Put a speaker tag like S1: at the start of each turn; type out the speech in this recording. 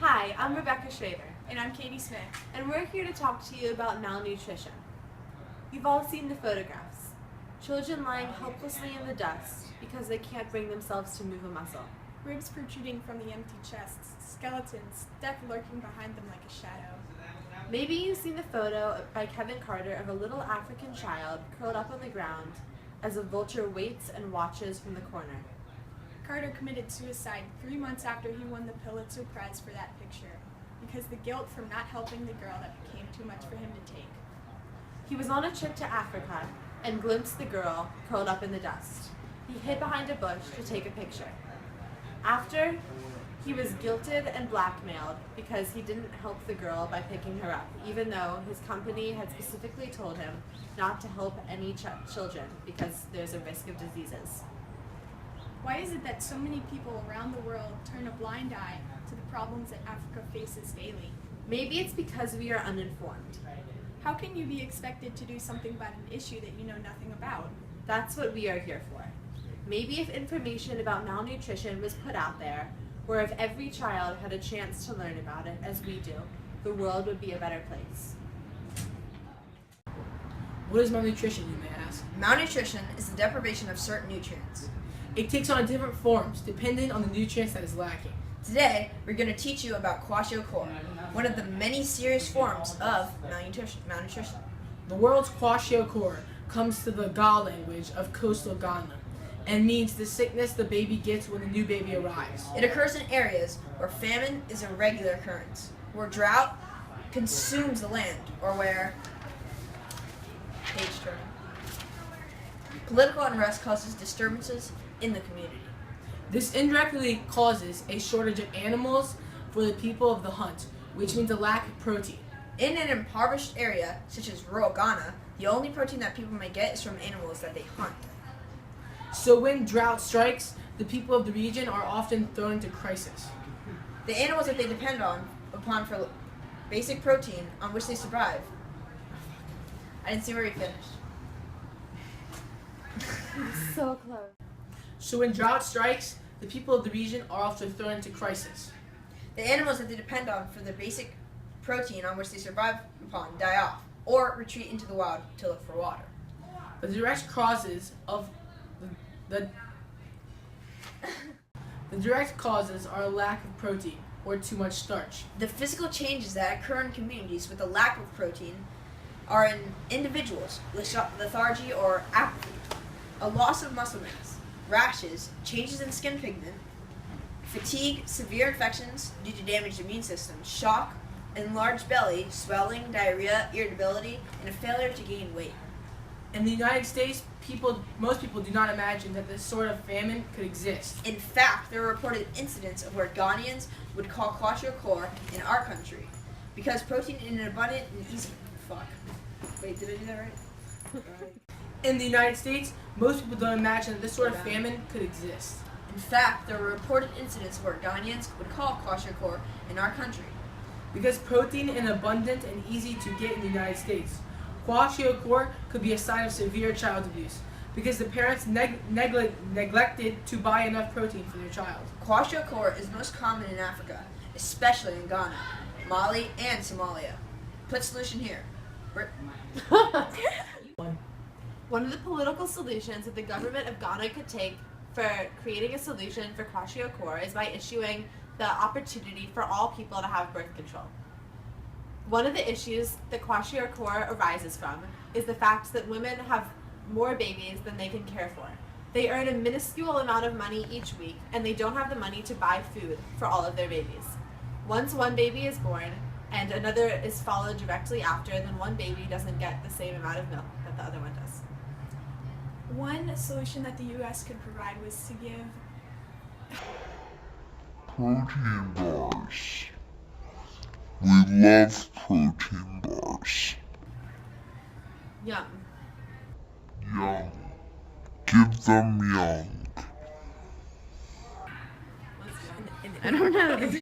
S1: Hi, I'm Rebecca Schrader,
S2: And I'm Katie Smith.
S1: and we're here to talk to you about malnutrition. You've all seen the photographs. Children lying helplessly in the dust because they can't bring themselves to move a muscle.
S2: Ribs protruding from the empty chests, skeletons, death lurking behind them like a shadow.
S1: Maybe you've seen the photo by Kevin Carter of a little African child curled up on the ground as a vulture waits and watches from the corner.
S2: Carter committed suicide 3 months after he won the Pulitzer Prize for that picture, because the guilt from not helping the girl that became too much for him to take.
S1: He was on a trip to Africa and glimpsed the girl curled up in the dust. He hid behind a bush to take a picture. After, he was guilted and blackmailed because he didn't help the girl by picking her up, even though his company had specifically told him not to help any children because there's a risk of diseases.
S2: Why is it that so many people around the world turn a blind eye to the problems that Africa faces daily?
S1: Maybe it's because we are uninformed.
S2: How can you be expected to do something about an issue that you know nothing about?
S1: That's what we are here for. Maybe if information about malnutrition was put out there, or if every child had a chance to learn about it as we do, the world would be a better place.
S3: What is malnutrition, you may ask?
S4: Malnutrition is the deprivation of certain nutrients.
S3: It takes on different forms depending on the nutrients that is lacking.
S4: Today, we're going to teach you about kwashiorkor, one of the many serious forms of malnutrition.
S3: The word's kwashiorkor comes to the Ga language of coastal Ghana and means the sickness the baby gets when the new baby arrives.
S4: It occurs in areas where famine is a regular occurrence, where drought consumes the land, or where page turning. Political unrest causes disturbances in the community.
S3: This indirectly causes a shortage of animals for the people of the hunt, which means a lack of protein.
S4: In an impoverished area, such as rural Ghana, the only protein that people may get is from animals that they hunt.
S3: So when drought strikes, the people of the region are often thrown into crisis.
S4: The animals that they depend upon for basic protein on which they survive. I didn't see where you finished.
S1: So close.
S3: So when drought strikes, the people of the region are often thrown into crisis.
S4: The animals that they depend on for the basic protein on which they survive upon die off, or retreat into the wild to look for water.
S3: The direct causes of the direct causes are a lack of protein or too much starch.
S4: The physical changes that occur in communities with a lack of protein are in individuals, lethargy or apathy, a loss of muscle mass, rashes, changes in skin pigment, fatigue, severe infections due to damaged immune system, shock, enlarged belly, swelling, diarrhea, irritability, and a failure to gain weight.
S3: In the United States, most people do not imagine that this sort of famine could exist.
S4: In fact, there are reported incidents of where Ghanaians would call kwashiorkor in our country because protein in an abundant and easy. Wait, did I do that right?
S3: In the United States, most people don't imagine that this sort of famine could exist.
S4: In fact, there were reported incidents where Ghanaians would call kwashiorkor in our country.
S3: Because protein is abundant and easy to get in the United States, kwashiorkor could be a sign of severe child abuse because the parents neglected to buy enough protein for their child.
S4: Kwashiorkor is most common in Africa, especially in Ghana, Mali, and Somalia. Put solution here.
S1: One of the political solutions that the government of Ghana could take for creating a solution for kwashiorkor is by issuing the opportunity for all people to have birth control. One of the issues that kwashiorkor arises from is the fact that women have more babies than they can care for. They earn a minuscule amount of money each week, and they don't have the money to buy food for all of their babies. Once one baby is born and another is followed directly after, then one baby doesn't get the same amount of milk that the other one does.
S2: One solution that the U.S. could provide was to give
S5: protein bars. We love protein bars.
S1: Yum.
S5: Young. Give them young.
S1: I don't know.